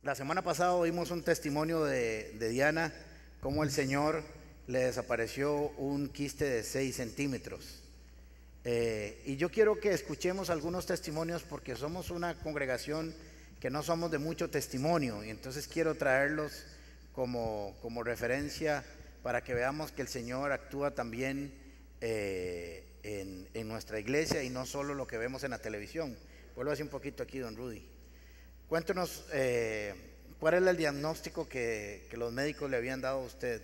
La semana pasada oímos un testimonio de Diana, cómo el Señor le desapareció un quiste de 6 centímetros. Y yo quiero que escuchemos algunos testimonios porque somos una congregación que no somos de mucho testimonio, y entonces quiero traerlos como referencia para que veamos que el Señor actúa también en nuestra iglesia y no solo lo que vemos en la televisión. Vuelvo así un poquito aquí, don Rudy. Cuéntenos cuál era el diagnóstico que los médicos le habían dado a usted.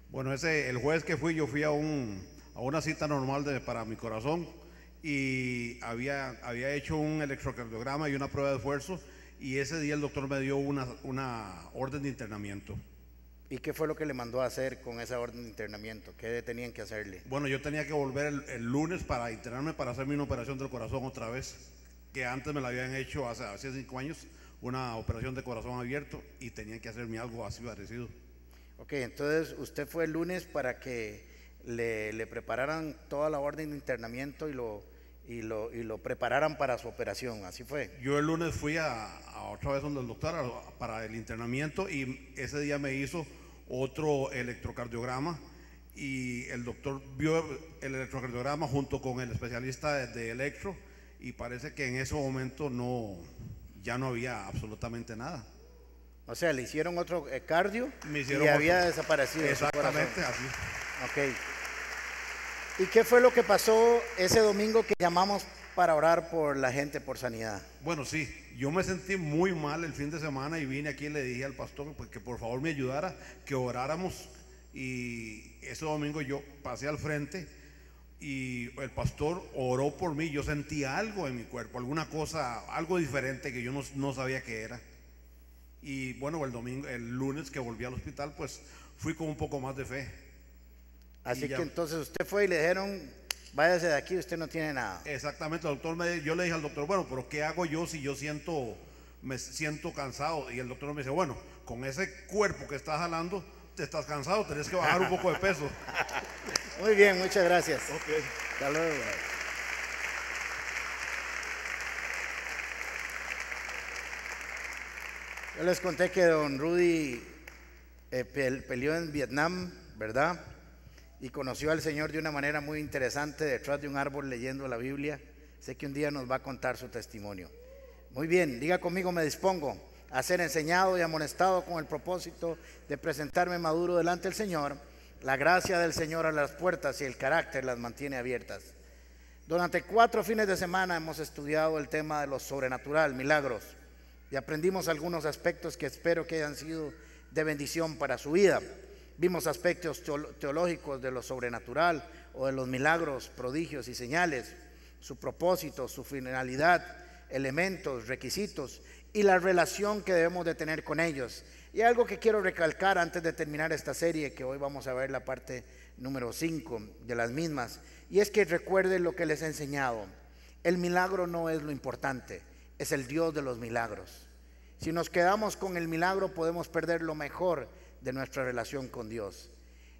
Bueno, el jueves que yo fui a una cita normal para mi corazón y había hecho un electrocardiograma y una prueba de esfuerzo, y ese día el doctor me dio una orden de internamiento. ¿Y qué fue lo que le mandó a hacer con esa orden de internamiento? ¿Qué tenían que hacerle? Bueno, yo tenía que volver el lunes para internarme para hacerme una operación del corazón otra vez, que antes me la habían hecho hace 5 años, una operación de corazón abierto, y tenían que hacerme algo así parecido. Ok, entonces usted fue el lunes para que le prepararan toda la orden de internamiento y lo prepararan para su operación, ¿así fue? Yo el lunes fui a otra vez donde el doctor para el internamiento, y ese día me hizo otro electrocardiograma, y el doctor vio el electrocardiograma junto con el especialista de electro, y parece que en ese momento ya no había absolutamente nada. O sea, le hicieron otro cardio y otro. había desaparecido. Exactamente así. Ok. ¿Y qué fue lo que pasó ese domingo que llamamos para orar por la gente por sanidad? Bueno, sí, yo me sentí muy mal el fin de semana y vine aquí y le dije al pastor que por favor me ayudara, que oráramos, y ese domingo yo pasé al frente y el pastor oró por mí. Yo sentí algo en mi cuerpo, alguna cosa, algo diferente que yo no sabía qué era. Y bueno, el lunes que volví al hospital, pues fui con un poco más de fe. Así que entonces usted fue y le dijeron, váyase de aquí, usted no tiene nada. Exactamente, el doctor yo le dije al doctor, bueno, pero ¿qué hago yo si yo me siento cansado? Y el doctor me dice, bueno, con ese cuerpo que estás jalando, te estás cansado, tenés que bajar un poco de peso. Muy bien, muchas gracias. Okay. Hasta luego. Yo les conté que don Rudy peleó en Vietnam, ¿verdad? Y conoció al Señor de una manera muy interesante detrás de un árbol leyendo la Biblia. Sé que un día nos va a contar su testimonio. Muy bien, diga conmigo: me dispongo a ser enseñado y amonestado con el propósito de presentarme maduro delante del Señor. La gracia del Señor a las puertas y el carácter las mantiene abiertas. Durante 4 fines de semana hemos estudiado el tema de lo sobrenatural, milagros, y aprendimos algunos aspectos que espero que hayan sido de bendición para su vida. Vimos aspectos teológicos de lo sobrenatural o de los milagros, prodigios y señales, su propósito, su finalidad, elementos, requisitos y la relación que debemos de tener con ellos. Y algo que quiero recalcar antes de terminar esta serie, que hoy vamos a ver la parte número 5 de las mismas, y es que recuerden lo que les he enseñado. El milagro no es lo importante, es el Dios de los milagros. Si nos quedamos con el milagro, podemos perder lo mejor de nuestra relación con Dios.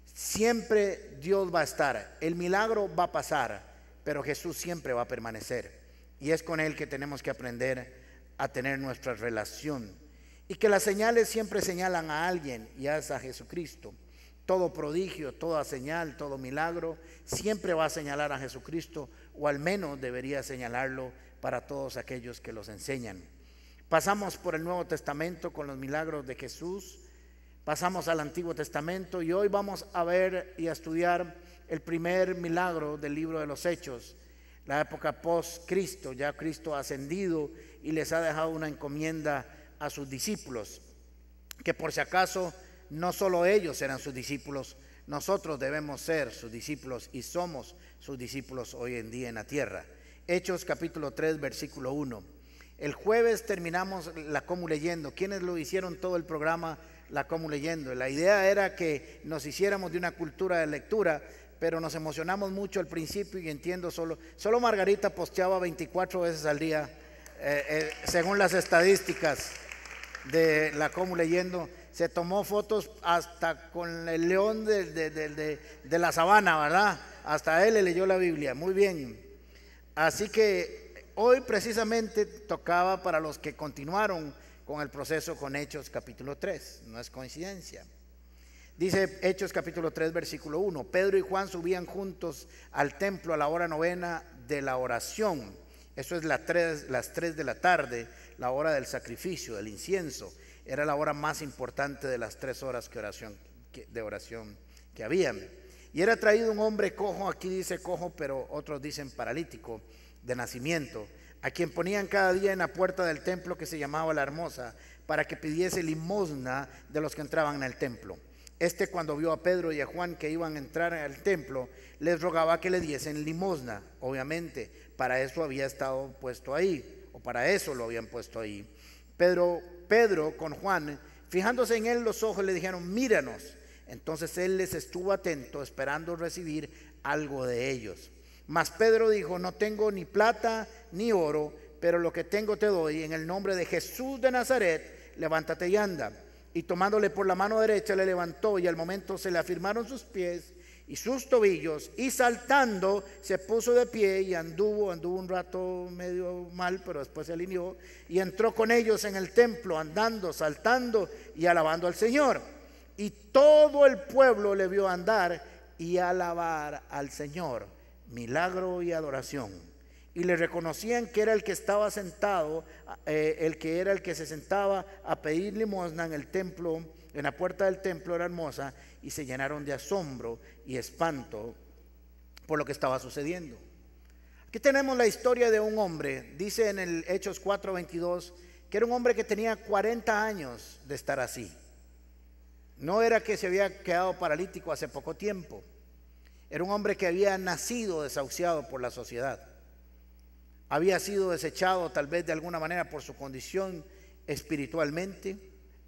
Siempre Dios va a estar, el milagro va a pasar, pero Jesús siempre va a permanecer, y es con Él que tenemos que aprender a tener nuestra relación, y que las señales siempre señalan a alguien, y es a Jesucristo. Todo prodigio, toda señal, todo milagro siempre va a señalar a Jesucristo, o al menos debería señalarlo para todos aquellos que los enseñan. Pasamos por el Nuevo Testamento con los milagros de Jesús, pasamos al Antiguo Testamento, y hoy vamos a ver y a estudiar el primer milagro del libro de los Hechos, la época post-Cristo. Ya Cristo ha ascendido y les ha dejado una encomienda a sus discípulos, que por si acaso no solo ellos eran sus discípulos, nosotros debemos ser sus discípulos y somos sus discípulos hoy en día en la tierra. Hechos capítulo 3 versículo 1. El jueves terminamos la Comu Leyendo. ¿Quiénes lo hicieron todo el programa la Comu Leyendo? La idea era que nos hiciéramos de una cultura de lectura, pero nos emocionamos mucho al principio, y entiendo, solo Margarita posteaba 24 veces al día, según las estadísticas de la Comu Leyendo. Se tomó fotos hasta con el león de la sabana, ¿verdad? Hasta él le leyó la Biblia. Muy bien. Así que hoy precisamente tocaba para los que continuaron con el proceso con Hechos capítulo 3, no es coincidencia. Dice Hechos capítulo 3 versículo 1, Pedro y Juan subían juntos al templo a la hora novena de la oración. Eso es las 3 de la tarde, la hora del sacrificio, del incienso. Era la hora más importante de las 3 horas de oración que habían. Y era traído un hombre cojo, aquí dice cojo, pero otros dicen paralítico, de nacimiento, a quien ponían cada día en la puerta del templo que se llamaba La Hermosa, para que pidiese limosna de los que entraban en el templo. Cuando vio a Pedro y a Juan que iban a entrar al templo, les rogaba que le diesen limosna. Obviamente, para eso había estado puesto ahí, o para eso lo habían puesto ahí. Pedro con Juan, fijándose en él los ojos, le dijeron, míranos. Entonces él les estuvo atento, esperando recibir algo de ellos. Mas Pedro dijo, no tengo ni plata ni oro, pero lo que tengo te doy. En el nombre de Jesús de Nazaret, levántate y anda. Y tomándole por la mano derecha le levantó, y al momento se le afirmaron sus pies y sus tobillos, y saltando se puso de pie y anduvo un rato medio mal, pero después se alineó y entró con ellos en el templo, andando, saltando y alabando al Señor. Y todo el pueblo le vio andar y alabar al Señor. Milagro y adoración. Y le reconocían que era el que estaba sentado, el que se sentaba a pedir limosna en el templo, en la puerta del templo de La Hermosa, y se llenaron de asombro y espanto por lo que estaba sucediendo. Aquí tenemos la historia de un hombre, dice en el Hechos 4:22, que era un hombre que tenía 40 años de estar así. No era que se había quedado paralítico hace poco tiempo. Era un hombre que había nacido desahuciado por la sociedad. Había sido desechado tal vez de alguna manera por su condición espiritualmente,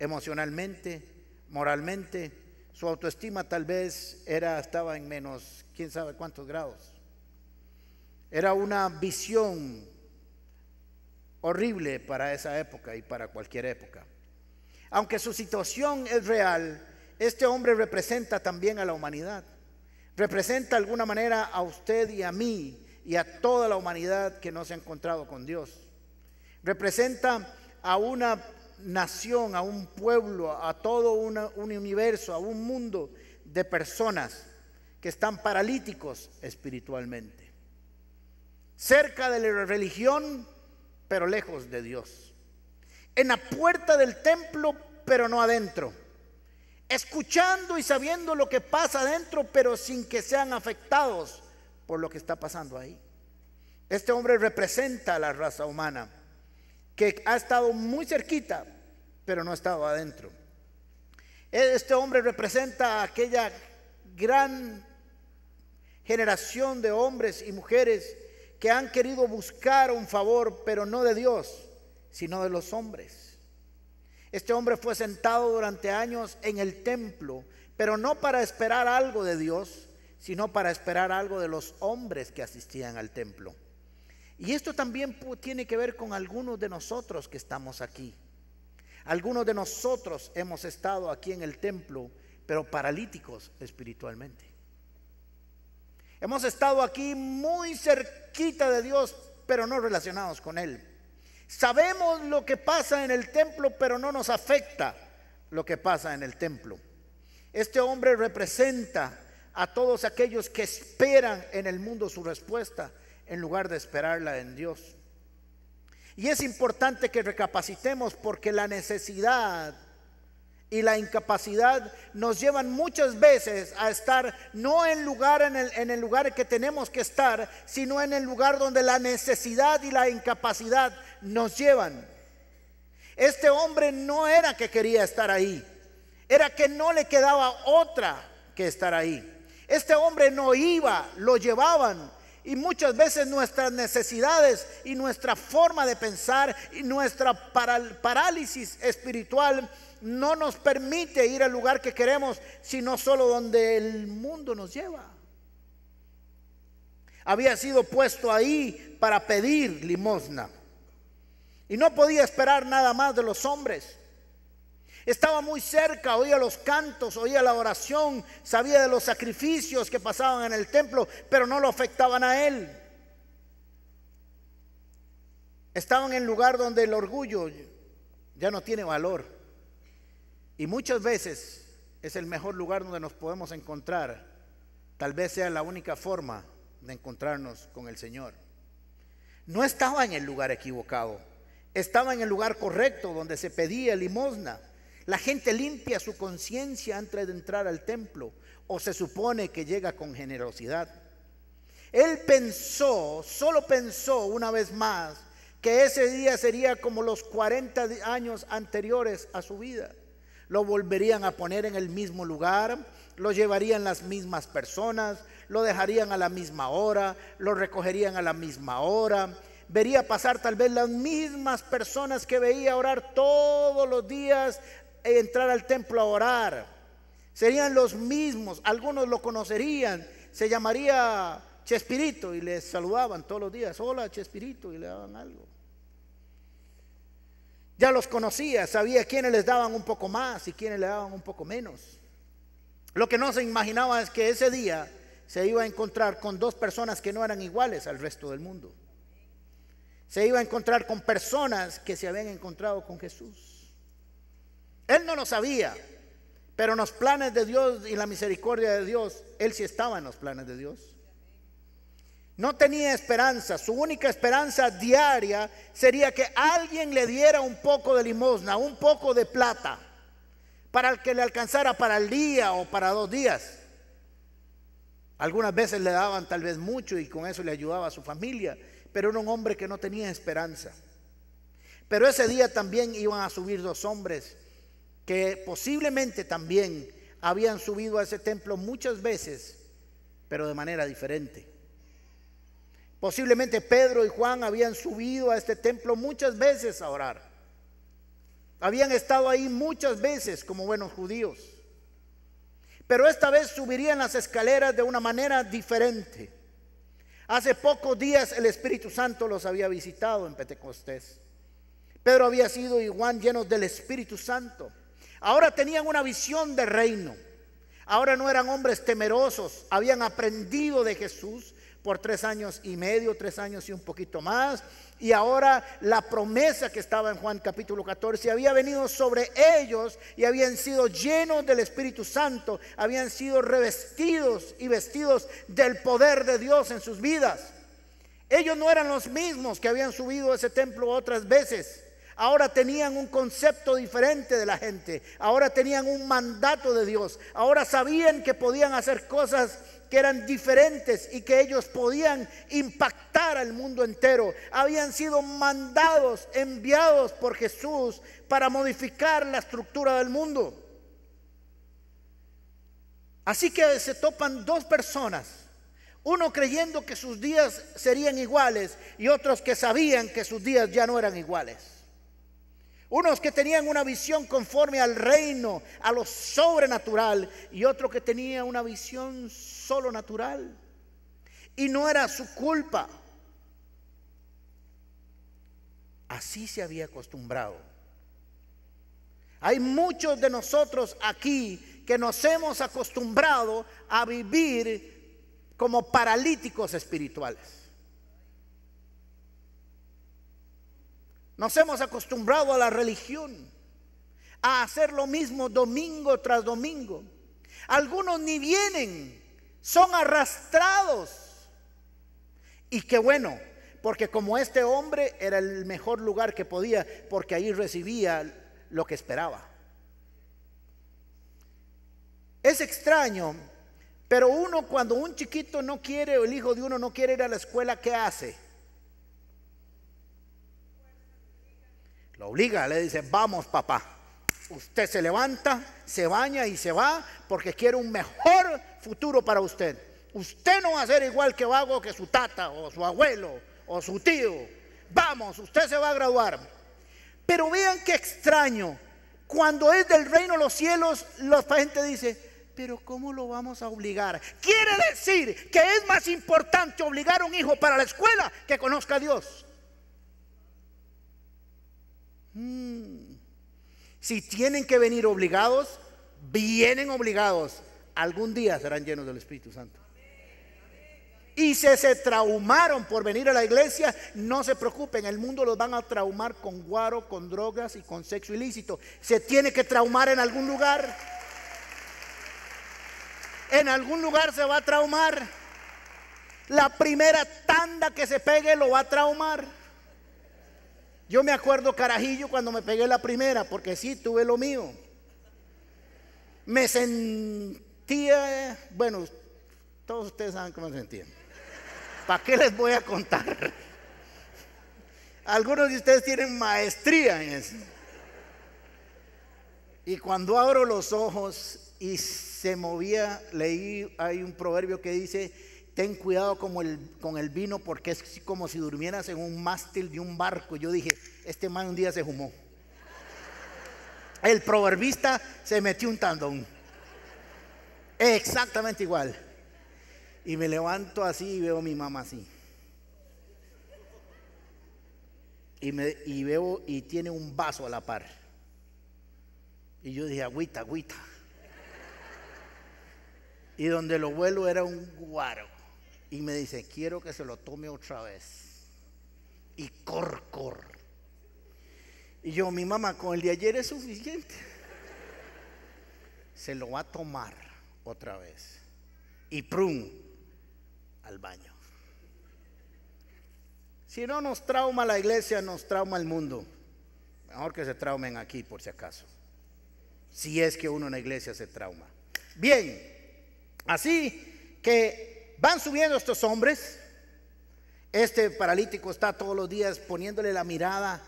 emocionalmente, moralmente. Su autoestima tal vez estaba en menos, quién sabe cuántos grados. Era una visión horrible para esa época y para cualquier época. Aunque su situación es real, este hombre representa también a la humanidad. Representa de alguna manera a usted y a mí y a toda la humanidad que no se ha encontrado con Dios. Representa a una nación, a un pueblo, a todo un universo, a un mundo de personas que están paralíticos espiritualmente. Cerca de la religión, pero lejos de Dios. En la puerta del templo, pero no adentro. Escuchando y sabiendo lo que pasa adentro, pero sin que sean afectados por lo que está pasando ahí. Este hombre representa a la raza humana que ha estado muy cerquita, pero no ha estado adentro. Este hombre representa a aquella gran generación de hombres y mujeres que han querido buscar un favor, pero no de Dios, sino de los hombres. Este hombre fue sentado durante años en el templo, pero no para esperar algo de Dios, sino para esperar algo de los hombres que asistían al templo. Y esto también tiene que ver con algunos de nosotros que estamos aquí. Algunos de nosotros hemos estado aquí en el templo, pero paralíticos espiritualmente. Hemos estado aquí muy cerquita de Dios, pero no relacionados con Él. Sabemos lo que pasa en el templo, pero no nos afecta lo que pasa en el templo. Este hombre representa a todos aquellos que esperan en el mundo su respuesta en lugar de esperarla en Dios. Y es importante que recapacitemos, porque la necesidad y la incapacidad nos llevan muchas veces a estar no en el lugar que tenemos que estar, sino en el lugar donde la necesidad y la incapacidad nos llevan. Este hombre no era que quería estar ahí, era que no le quedaba otra que estar ahí. Este hombre no iba, lo llevaban. Y muchas veces nuestras necesidades y nuestra forma de pensar y nuestra parálisis espiritual no nos permite ir al lugar que queremos, sino solo donde el mundo nos lleva. Había sido puesto ahí para pedir limosna y no podía esperar nada más de los hombres. Estaba muy cerca, oía los cantos, oía la oración, sabía de los sacrificios que pasaban en el templo, pero no lo afectaban a él. Estaban en el lugar donde el orgullo ya no tiene valor. Y muchas veces es el mejor lugar donde nos podemos encontrar. Tal vez sea la única forma de encontrarnos con el Señor. No estaba en el lugar equivocado, estaba en el lugar correcto donde se pedía limosna. La gente limpia su conciencia antes de entrar al templo, o se supone que llega con generosidad. Él pensó, solo pensó una vez más, que ese día sería como los 40 años anteriores a su vida. Lo volverían a poner en el mismo lugar, lo llevarían las mismas personas, lo dejarían a la misma hora, lo recogerían a la misma hora. Vería pasar tal vez las mismas personas que veía orar todos los días e entrar al templo a orar. Serían los mismos, algunos lo conocerían, se llamaría Chespirito y le saludaban todos los días. Hola Chespirito, y le daban algo. Ya los conocía, sabía quiénes les daban un poco más y quiénes le daban un poco menos. Lo que no se imaginaba es que ese día se iba a encontrar con dos personas que no eran iguales al resto del mundo. Se iba a encontrar con personas que se habían encontrado con Jesús. Él no lo sabía, pero en los planes de Dios y la misericordia de Dios, él sí estaba en los planes de Dios. No tenía esperanza. Su única esperanza diaria sería que alguien le diera un poco de limosna, un poco de plata, para el que le alcanzara para el día o para 2 días. Algunas veces le daban tal vez mucho y con eso le ayudaba a su familia, pero era un hombre que no tenía esperanza. Pero ese día también iban a subir 2 hombres que posiblemente también habían subido a ese templo muchas veces, pero de manera diferente. Posiblemente Pedro y Juan habían subido a este templo muchas veces a orar. Habían estado ahí muchas veces como buenos judíos. Pero esta vez subirían las escaleras de una manera diferente. Hace pocos días el Espíritu Santo los había visitado en Pentecostés. Pedro había sido y Juan llenos del Espíritu Santo. Ahora tenían una visión de reino. Ahora no eran hombres temerosos. Habían aprendido de Jesús por 3 años y medio, 3 años y un poquito más. Y ahora la promesa que estaba en Juan capítulo 14 había venido sobre ellos y habían sido llenos del Espíritu Santo, habían sido revestidos y vestidos del poder de Dios en sus vidas. Ellos no eran los mismos que habían subido a ese templo otras veces. Ahora tenían un concepto diferente de la gente. Ahora tenían un mandato de Dios. Ahora sabían que podían hacer cosas que eran diferentes y que ellos podían impactar al mundo entero. Habían sido mandados, enviados por Jesús para modificar la estructura del mundo. Así que se topan 2 personas, uno creyendo que sus días serían iguales y otros que sabían que sus días ya no eran iguales. Unos que tenían una visión conforme al reino, a lo sobrenatural, y otro que tenía una visión solo natural. Y no era su culpa. Así se había acostumbrado. Hay muchos de nosotros aquí que nos hemos acostumbrado a vivir como paralíticos espirituales. Nos hemos acostumbrado a la religión, a hacer lo mismo domingo tras domingo. Algunos ni vienen, son arrastrados. Y qué bueno, porque como este hombre era el mejor lugar que podía, porque ahí recibía lo que esperaba. Es extraño, pero uno cuando un chiquito no quiere, o el hijo de uno no quiere ir a la escuela, ¿qué hace? Lo obliga, le dice: vamos papá. Usted se levanta, se baña y se va porque quiere un mejor futuro para usted. Usted no va a ser igual que vago que su tata o su abuelo o su tío. Vamos, usted se va a graduar. Pero vean qué extraño. Cuando es del reino de los cielos, la gente dice: pero ¿cómo lo vamos a obligar? Quiere decir que es más importante obligar a un hijo para la escuela que conozca a Dios. Si tienen que venir obligados, vienen obligados. Algún día serán llenos del Espíritu Santo. y se traumaron por venir a la iglesia, no se preocupen, el mundo los van a traumar con guaro, con drogas y con sexo ilícito. Se tiene que traumar en algún lugar. En algún lugar se va a traumar. La primera tanda que se pegue lo va a traumar. Yo me acuerdo carajillo cuando me pegué la primera, porque sí, tuve lo mío. Me sentía, bueno, todos ustedes saben cómo me sentía. ¿Para qué les voy a contar? Algunos de ustedes tienen maestría en eso. Y cuando abro los ojos y se movía, leí, hay un proverbio que dice: ten cuidado con el vino, porque es como si durmieras en un mástil de un barco. Yo dije, este man un día se fumó. El proverbista se metió un tandón. Exactamente igual. Y me levanto así y veo a mi mamá así. Y veo y tiene un vaso a la par. Y yo dije, agüita, agüita. Y donde lo vuelo era un guaro. Y me dice, quiero que se lo tome otra vez. Y cor. Y yo, mi mamá, con el de ayer es suficiente. Se lo va a tomar otra vez. Y prum, al baño. Si no nos trauma la iglesia, nos trauma el mundo. Mejor que se traumen aquí, por si acaso. Si es que uno en la iglesia se trauma. Bien, así que van subiendo estos hombres. Este paralítico está todos los días poniéndole la mirada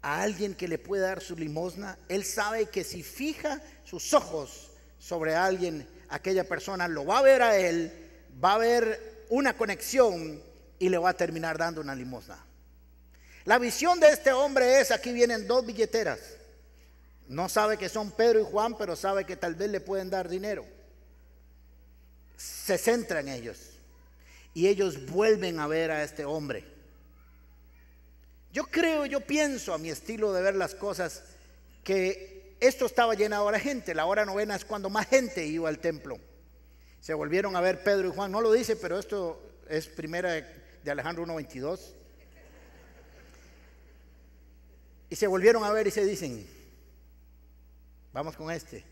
a alguien que le puede dar su limosna. Él sabe que si fija sus ojos sobre alguien, aquella persona lo va a ver a él, va a ver una conexión y le va a terminar dando una limosna. La visión de este hombre es, aquí vienen dos billeteras. No sabe que son Pedro y Juan, pero sabe que tal vez le pueden dar dinero. Se centra en ellos y ellos vuelven a ver a este hombre. Yo pienso a mi estilo de ver las cosas, que esto estaba llenado de gente. La hora novena es cuando más gente iba al templo. Se volvieron a ver Pedro y Juan. No lo dice, pero esto es primera de Alejandro 1:22. Y se volvieron a ver y se dicen, vamos con este,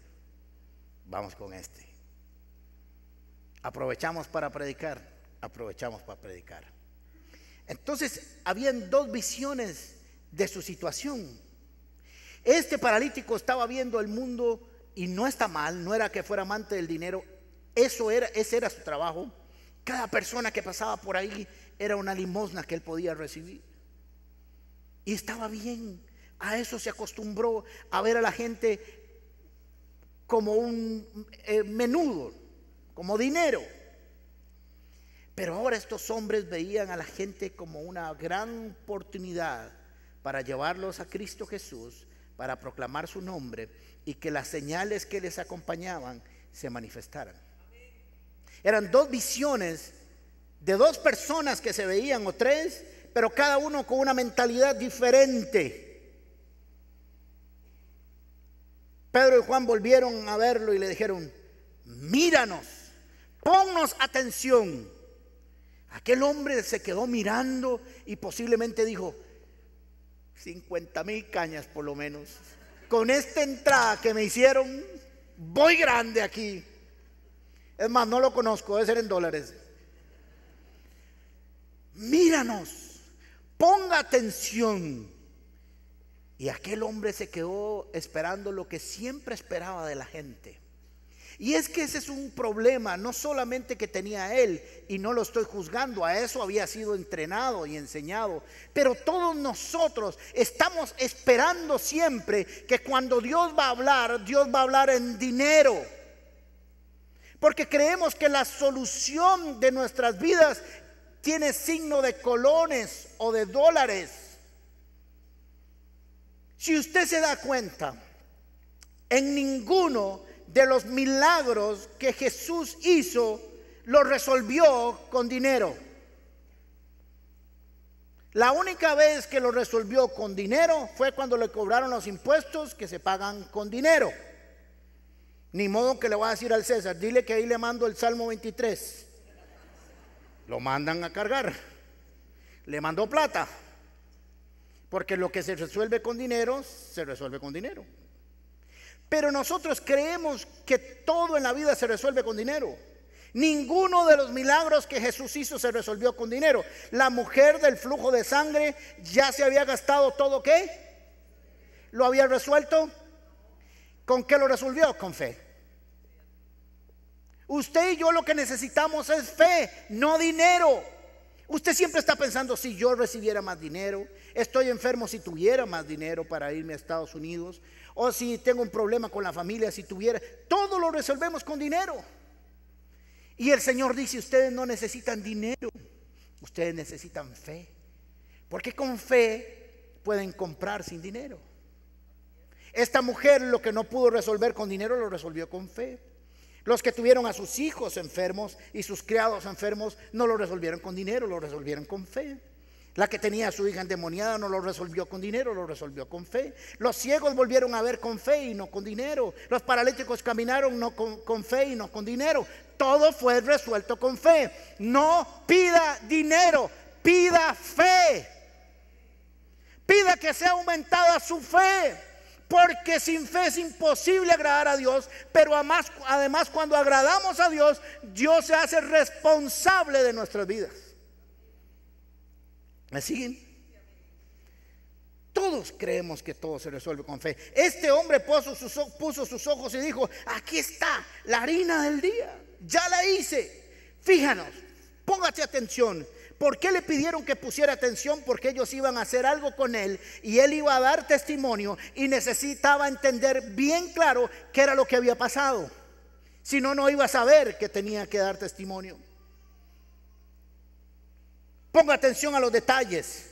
vamos con este. Aprovechamos para predicar. Entonces habían dos visiones de su situación. Este paralítico estaba viendo el mundo y no está mal, no era que fuera amante del dinero, ese era su trabajo. Cada persona que pasaba por ahí era una limosna que él podía recibir. Y estaba bien, a eso se acostumbró, a ver a la gente como un menudo, como dinero. Pero ahora estos hombres veían a la gente como una gran oportunidad para llevarlos a Cristo Jesús, para proclamar su nombre y que las señales que les acompañaban se manifestaran. Eran dos visiones de dos personas que se veían, o tres, pero cada uno con una mentalidad diferente. Pedro y Juan volvieron a verlo y le dijeron, míranos, ponnos atención. Aquel hombre se quedó mirando y posiblemente dijo, 50,000 cañas por lo menos. Con esta entrada que me hicieron, voy grande aquí. Es más, no lo conozco, debe ser en dólares. Míranos, ponga atención. Y aquel hombre se quedó esperando lo que siempre esperaba de la gente. Y es que ese es un problema, no solamente que tenía él, y no lo estoy juzgando, a eso había sido entrenado y enseñado, pero todos nosotros estamos esperando siempre que cuando Dios va a hablar en dinero, porque creemos que la solución de nuestras vidas tiene signo de colones o de dólares. Si usted se da cuenta, en ninguno de los milagros que Jesús hizo lo resolvió con dinero. La única vez que lo resolvió con dinero fue cuando le cobraron los impuestos que se pagan con dinero. Ni modo que le voy a decir al César, dile que ahí le mando el Salmo 23. lo mandan a cargar. Le mandó plata. Porque lo que se resuelve con dinero, se resuelve con dinero. Pero nosotros creemos que todo en la vida se resuelve con dinero. Ninguno de los milagros que Jesús hizo se resolvió con dinero. La mujer del flujo de sangre ya se había gastado todo, ¿qué? ¿Lo había resuelto? ¿Con qué lo resolvió? Con fe. Usted y yo lo que necesitamos es fe, no dinero. Usted siempre está pensando, si yo recibiera más dinero, estoy enfermo, si tuviera más dinero para irme a Estados Unidos, o si tengo un problema con la familia, si tuviera, todo lo resolvemos con dinero. Y el Señor dice, ustedes no necesitan dinero, ustedes necesitan fe, porque con fe pueden comprar sin dinero. Esta mujer lo que no pudo resolver con dinero lo resolvió con fe. Los que tuvieron a sus hijos enfermos y sus criados enfermos no lo resolvieron con dinero, lo resolvieron con fe. La que tenía a su hija endemoniada no lo resolvió con dinero, lo resolvió con fe. Los ciegos volvieron a ver con fe y no con dinero. Los paralíticos caminaron no con fe y no con dinero. Todo fue resuelto con fe. No pida dinero, pida fe. Pida que sea aumentada su fe. Porque sin fe es imposible agradar a Dios. Pero además cuando agradamos a Dios, Dios se hace responsable de nuestras vidas. ¿Me siguen? Todos creemos que todo se resuelve con fe. Este hombre puso sus ojos y dijo, aquí está la harina del día, ya la hice. Fíjanos, póngase atención. ¿Por qué le pidieron que pusiera atención? Porque ellos iban a hacer algo con él y él iba a dar testimonio y necesitaba entender bien claro qué era lo que había pasado. Si no, no iba a saber que tenía que dar testimonio. Ponga atención a los detalles.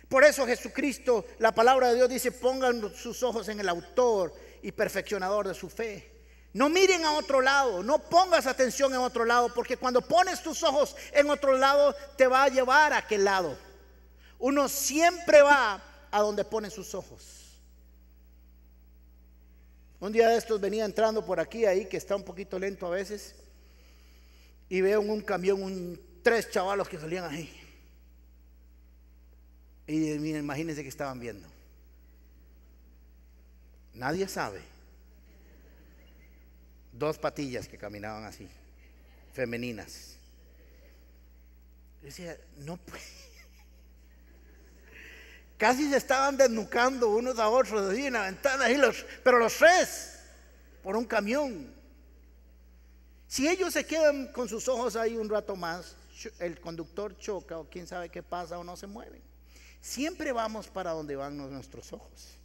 Por eso Jesucristo, la palabra de Dios dice, pongan sus ojos en el autor y perfeccionador de su fe. No miren a otro lado, no pongas atención en otro lado, porque cuando pones tus ojos en otro lado te va a llevar a aquel lado. Uno siempre va a donde pone sus ojos. Un día de estos venía entrando por aquí, ahí que está un poquito lento a veces, y veo en un camión 3 chavalos que salían ahí. Y miren, imagínense que estaban viendo. Nadie sabe. 2 patillas que caminaban así, femeninas. Yo decía, no puede. Casi se estaban desnucando unos a otros así en la ventana, pero los 3 por un camión. Si ellos se quedan con sus ojos ahí un rato más, el conductor choca o quién sabe qué pasa o no se mueven. Siempre vamos para donde van nuestros ojos.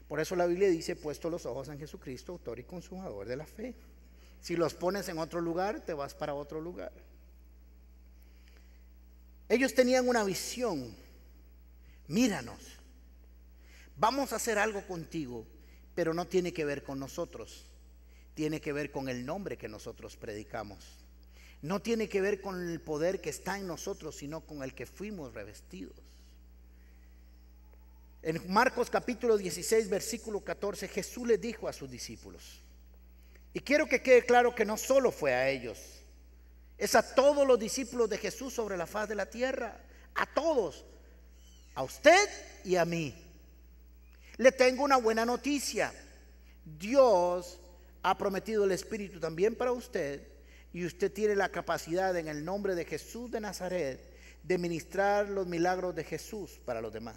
Por eso la Biblia dice, puesto los ojos en Jesucristo, autor y consumador de la fe. Si los pones en otro lugar, te vas para otro lugar. Ellos tenían una visión. Míranos, vamos a hacer algo contigo, pero no tiene que ver con nosotros. Tiene que ver con el nombre que nosotros predicamos. No tiene que ver con el poder que está en nosotros, sino con el que fuimos revestidos. En Marcos capítulo 16, versículo 14, Jesús les dijo a sus discípulos, y quiero que quede claro que no solo fue a ellos, es a todos los discípulos de Jesús sobre la faz de la tierra, a todos, a usted y a mí. Le tengo una buena noticia. Dios ha prometido el Espíritu también para usted, y usted tiene la capacidad en el nombre de Jesús de Nazaret de ministrar los milagros de Jesús para los demás.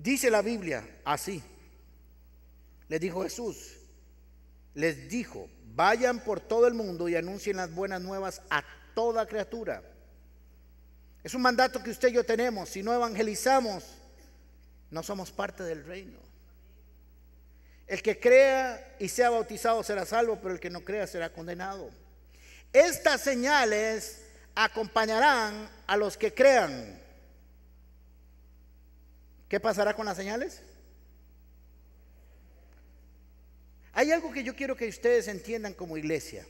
Dice la Biblia así, les dijo Jesús, les dijo, vayan por todo el mundo y anuncien las buenas nuevas a toda criatura. Es un mandato que usted y yo tenemos. Si no evangelizamos, no somos parte del reino. El que crea y sea bautizado será salvo, pero el que no crea será condenado. Estas señales acompañarán a los que crean. ¿Qué pasará con las señales? Hay algo que yo quiero que ustedes entiendan como iglesia,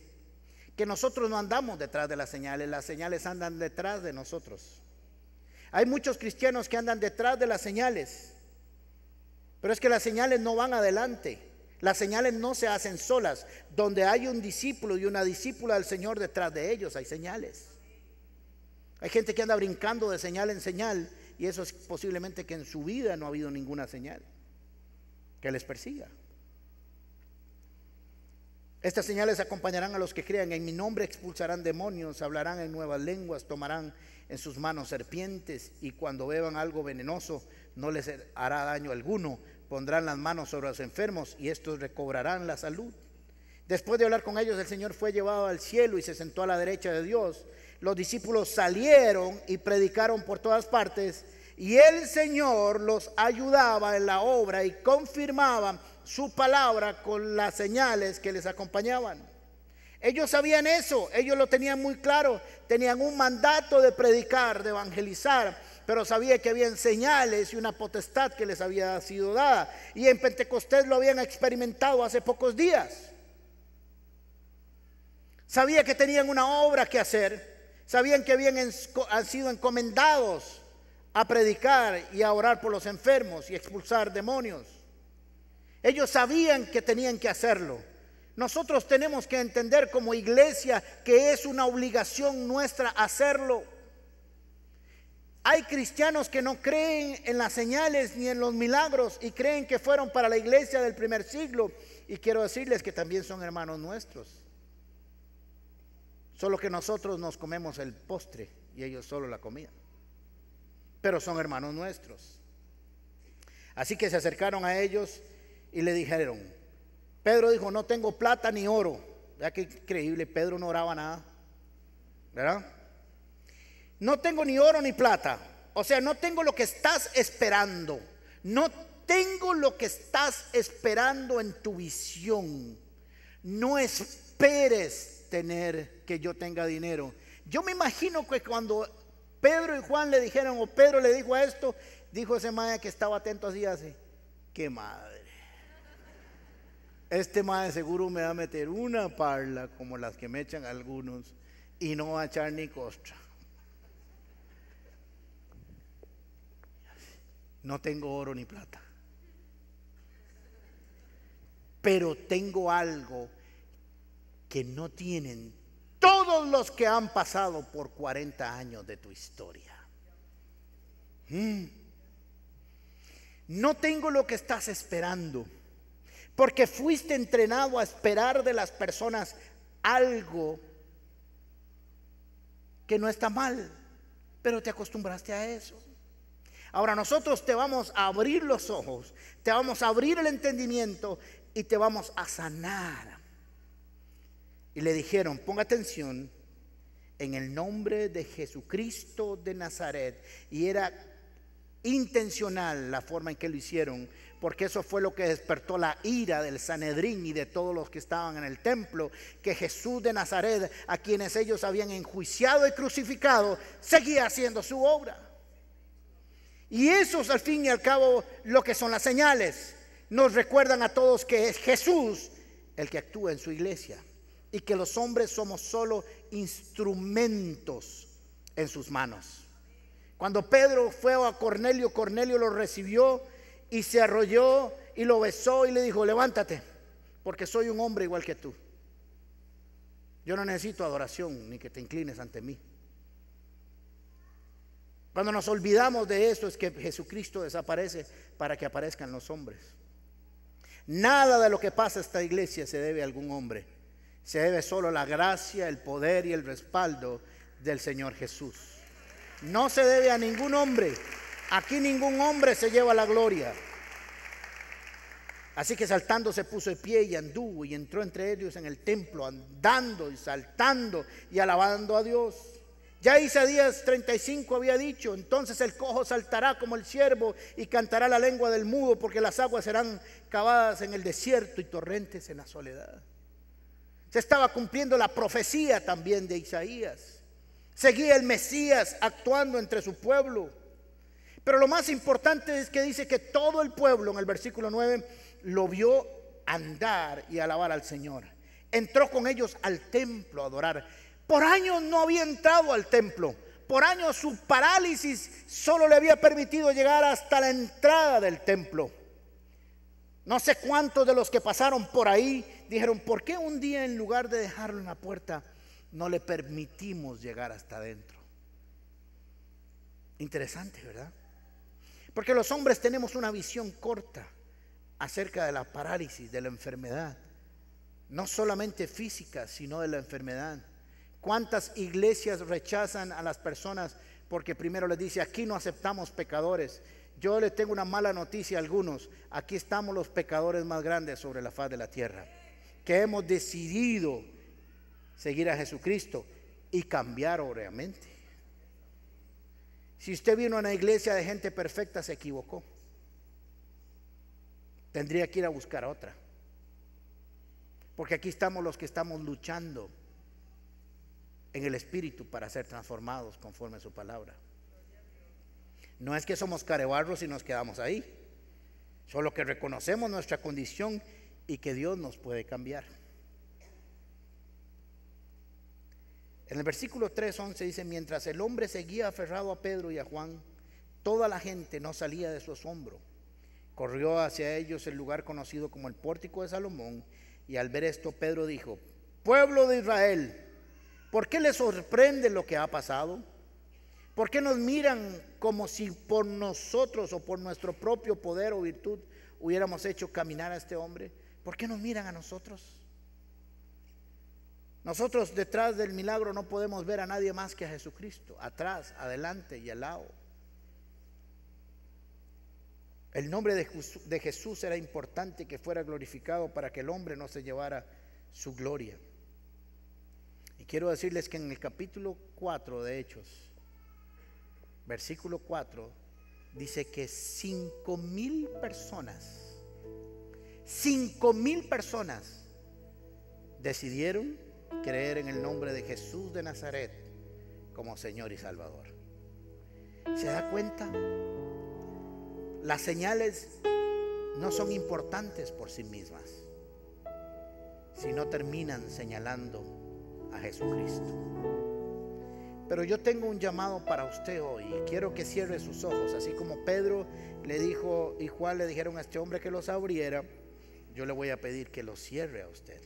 que nosotros no andamos detrás de las señales andan detrás de nosotros. Hay muchos cristianos que andan detrás de las señales, pero es que las señales no van adelante, Las señales no se hacen solas. Donde hay un discípulo y una discípula del Señor detrás de ellos, hay señales. Hay gente que anda brincando de señal en señal, y eso es posiblemente que en su vida no ha habido ninguna señal que les persiga. Estas señales acompañarán a los que crean. En mi nombre expulsarán demonios, hablarán en nuevas lenguas, tomarán en sus manos serpientes, y cuando beban algo venenoso no les hará daño alguno. Pondrán las manos sobre los enfermos y estos recobrarán la salud. Después de hablar con ellos, el Señor fue llevado al cielo y se sentó a la derecha de Dios. Los discípulos salieron y predicaron por todas partes, y el Señor los ayudaba en la obra y confirmaba su palabra con las señales que les acompañaban. Ellos sabían eso, ellos lo tenían muy claro. Tenían un mandato de predicar, de evangelizar, pero sabía que habían señales y una potestad que les había sido dada, y en Pentecostés lo habían experimentado hace pocos días. Sabía que tenían una obra que hacer, sabían que han sido encomendados a predicar y a orar por los enfermos y expulsar demonios. Ellos sabían que tenían que hacerlo. Nosotros tenemos que entender como iglesia que es una obligación nuestra hacerlo. Hay cristianos que no creen en las señales ni en los milagros y creen que fueron para la iglesia del primer siglo, y quiero decirles que también son hermanos nuestros, solo que nosotros nos comemos el postre y ellos solo la comida, pero son hermanos nuestros. Así que se acercaron a ellos y le dijeron, Pedro dijo, no tengo plata ni oro. ¿Verdad qué increíble? Pedro no oraba nada, ¿verdad? No tengo ni oro ni plata. O sea, no tengo lo que estás esperando. No tengo lo que estás esperando en tu visión. No esperes tener que yo tenga dinero. Yo me imagino que cuando Pedro y Juan le dijeron, o Pedro le dijo esto, dijo ese madre que estaba atento así, así, qué madre. Este madre seguro me va a meter una parla como las que me echan algunos y no va a echar ni costra. No tengo oro ni plata, pero tengo algo que no tienen todos los que han pasado por 40 años de tu historia. No tengo lo que estás esperando, porque fuiste entrenado a esperar de las personas algo que no está mal, pero te acostumbraste a eso. Ahora nosotros te vamos a abrir los ojos, te vamos a abrir el entendimiento y te vamos a sanar. Y le dijeron, ponga atención, en el nombre de Jesucristo de Nazaret. Y era intencional la forma en que lo hicieron, porque eso fue lo que despertó la ira del Sanedrín y de todos los que estaban en el templo, que Jesús de Nazaret, a quienes ellos habían enjuiciado y crucificado, seguía haciendo su obra. Y esos, al fin y al cabo, lo que son las señales, nos recuerdan a todos que es Jesús el que actúa en su iglesia, y que los hombres somos solo instrumentos en sus manos. Cuando Pedro fue a Cornelio, Cornelio lo recibió y se arrolló y lo besó y le dijo, levántate, porque soy un hombre igual que tú. Yo no necesito adoración ni que te inclines ante mí. Cuando nos olvidamos de esto es que Jesucristo desaparece para que aparezcan los hombres. Nada de lo que pasa en esta iglesia se debe a algún hombre. Se debe solo a la gracia, el poder y el respaldo del Señor Jesús. No se debe a ningún hombre. Aquí ningún hombre se lleva la gloria. Así que saltando se puso de pie y anduvo y entró entre ellos en el templo, andando y saltando y alabando a Dios. Ya Isaías 35 había dicho, entonces el cojo saltará como el ciervo y cantará la lengua del mudo, porque las aguas serán cavadas en el desierto y torrentes en la soledad. Se estaba cumpliendo la profecía también de Isaías. Seguía el Mesías actuando entre su pueblo. Pero lo más importante es que dice que todo el pueblo, en el versículo 9, lo vio andar y alabar al Señor. Entró con ellos al templo a adorar. Por años no había entrado al templo. Por años su parálisis solo le había permitido llegar hasta la entrada del templo. No sé cuántos de los que pasaron por ahí dijeron, ¿por qué un día en lugar de dejarlo en la puerta no le permitimos llegar hasta adentro? Interesante, ¿verdad? Porque los hombres tenemos una visión corta acerca de la parálisis, de la enfermedad, no solamente física, sino de la enfermedad. ¿Cuántas iglesias rechazan a las personas porque primero les dice, aquí no aceptamos pecadores? Yo les tengo una mala noticia a algunos: aquí estamos los pecadores más grandes sobre la faz de la tierra, que hemos decidido seguir a Jesucristo y cambiar obviamente. Si usted vino a una iglesia de gente perfecta, se equivocó. Tendría que ir a buscar otra, porque aquí estamos los que estamos luchando en el espíritu para ser transformados conforme a su palabra. No es que somos carebarros y nos quedamos ahí, solo que reconocemos nuestra condición y que Dios nos puede cambiar. En el versículo 3:11 dice: mientras el hombre seguía aferrado a Pedro y a Juan, toda la gente no salía de su asombro. Corrió hacia ellos el lugar conocido como el Pórtico de Salomón, y al ver esto Pedro dijo: pueblo de Israel, ¿por qué les sorprende lo que ha pasado? ¿Por qué nos miran como si por nosotros o por nuestro propio poder o virtud hubiéramos hecho caminar a este hombre? ¿Por qué nos miran a nosotros? Nosotros detrás del milagro no podemos ver a nadie más que a Jesucristo, atrás, adelante y al lado. El nombre de Jesús era importante que fuera glorificado para que el hombre no se llevara su gloria. Y quiero decirles que en el capítulo 4 de Hechos, versículo 4, dice que 5,000 personas decidieron creer en el nombre de Jesús de Nazaret como Señor y Salvador. ¿Se da cuenta? Las señales no son importantes por sí mismas, sino terminan señalando a Jesucristo. Pero yo tengo un llamado para usted hoy y quiero que cierre sus ojos, así como Pedro le dijo y Juan le dijeron a este hombre que los abriera. Yo le voy a pedir que los cierre a usted.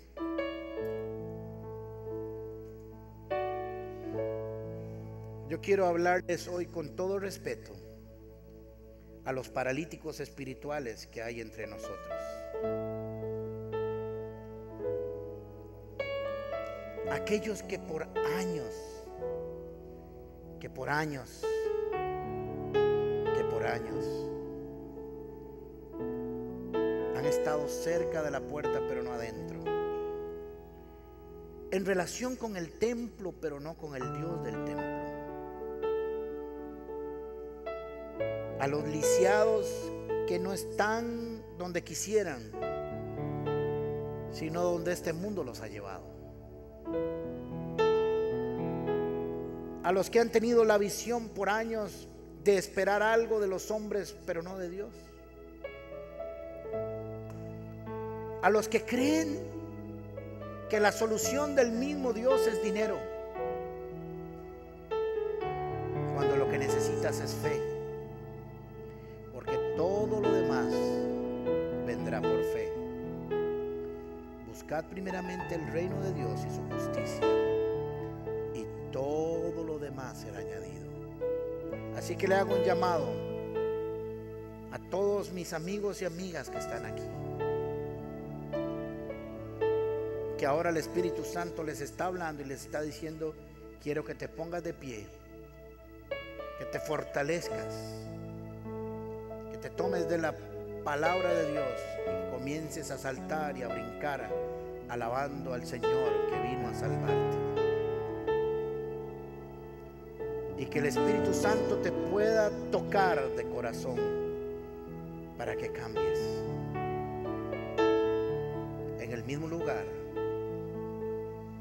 Yo quiero hablarles hoy con todo respeto a los paralíticos espirituales que hay entre nosotros. Aquellos que por años han estado cerca de la puerta pero no adentro, en relación con el templo pero no con el Dios del templo. A los lisiados que no están donde quisieran, sino donde este mundo los ha llevado. A los que han tenido la visión por años de esperar algo de los hombres, pero no de Dios. A los que creen que la solución del mismo Dios es dinero, cuando lo que necesitas es fe, porque todo lo demás vendrá por fe. Buscad primeramente el reino de Dios y su justicia, y todo lo demás será añadido. Así que le hago un llamado a todos mis amigos y amigas que están aquí, que ahora el Espíritu Santo les está hablando y les está diciendo: quiero que te pongas de pie, que te fortalezcas, que te tomes de la palabra de Dios y comiences a saltar y a brincar alabando al Señor que vino a salvarte. Y que el Espíritu Santo te pueda tocar de corazón para que cambies en el mismo lugar,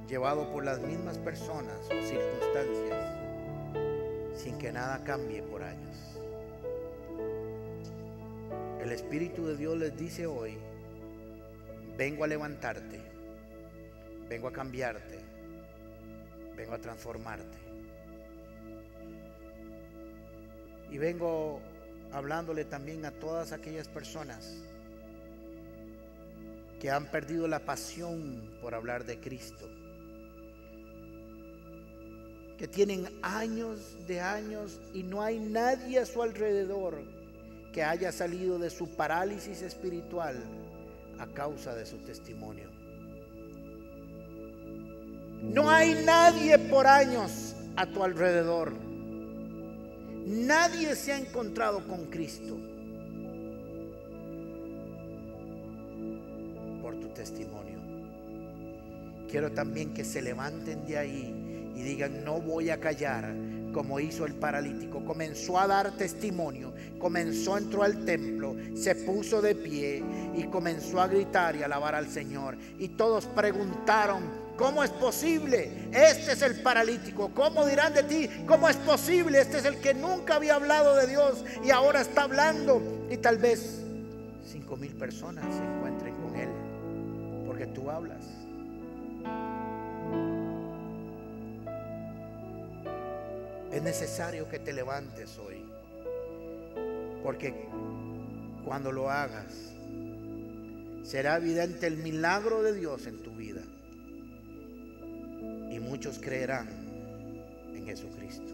llevado por las mismas personas o circunstancias, sin que nada cambie por años. El Espíritu de Dios les dice hoy: vengo a levantarte, vengo a cambiarte, vengo a transformarte. Y vengo hablándole también a todas aquellas personas que han perdido la pasión por hablar de Cristo, que tienen años de años y no hay nadie a su alrededor que haya salido de su parálisis espiritual a causa de su testimonio. No hay nadie por años a tu alrededor. Nadie se ha encontrado con Cristo por tu testimonio. Quiero también que se levanten de ahí y digan: no voy a callar, como hizo el paralítico. Comenzó a dar testimonio, entró al templo, se puso de pie y comenzó a gritar y alabar al Señor. Y todos preguntaron: ¿cómo es posible? Este es el paralítico. ¿Cómo dirán de ti? ¿Cómo es posible? Este es el que nunca había hablado de Dios y ahora está hablando. Y tal vez 5,000 personas se encuentren con él porque tú hablas. Es necesario que te levantes hoy, porque cuando lo hagas será evidente el milagro de Dios en tu vida y muchos creerán en Jesucristo.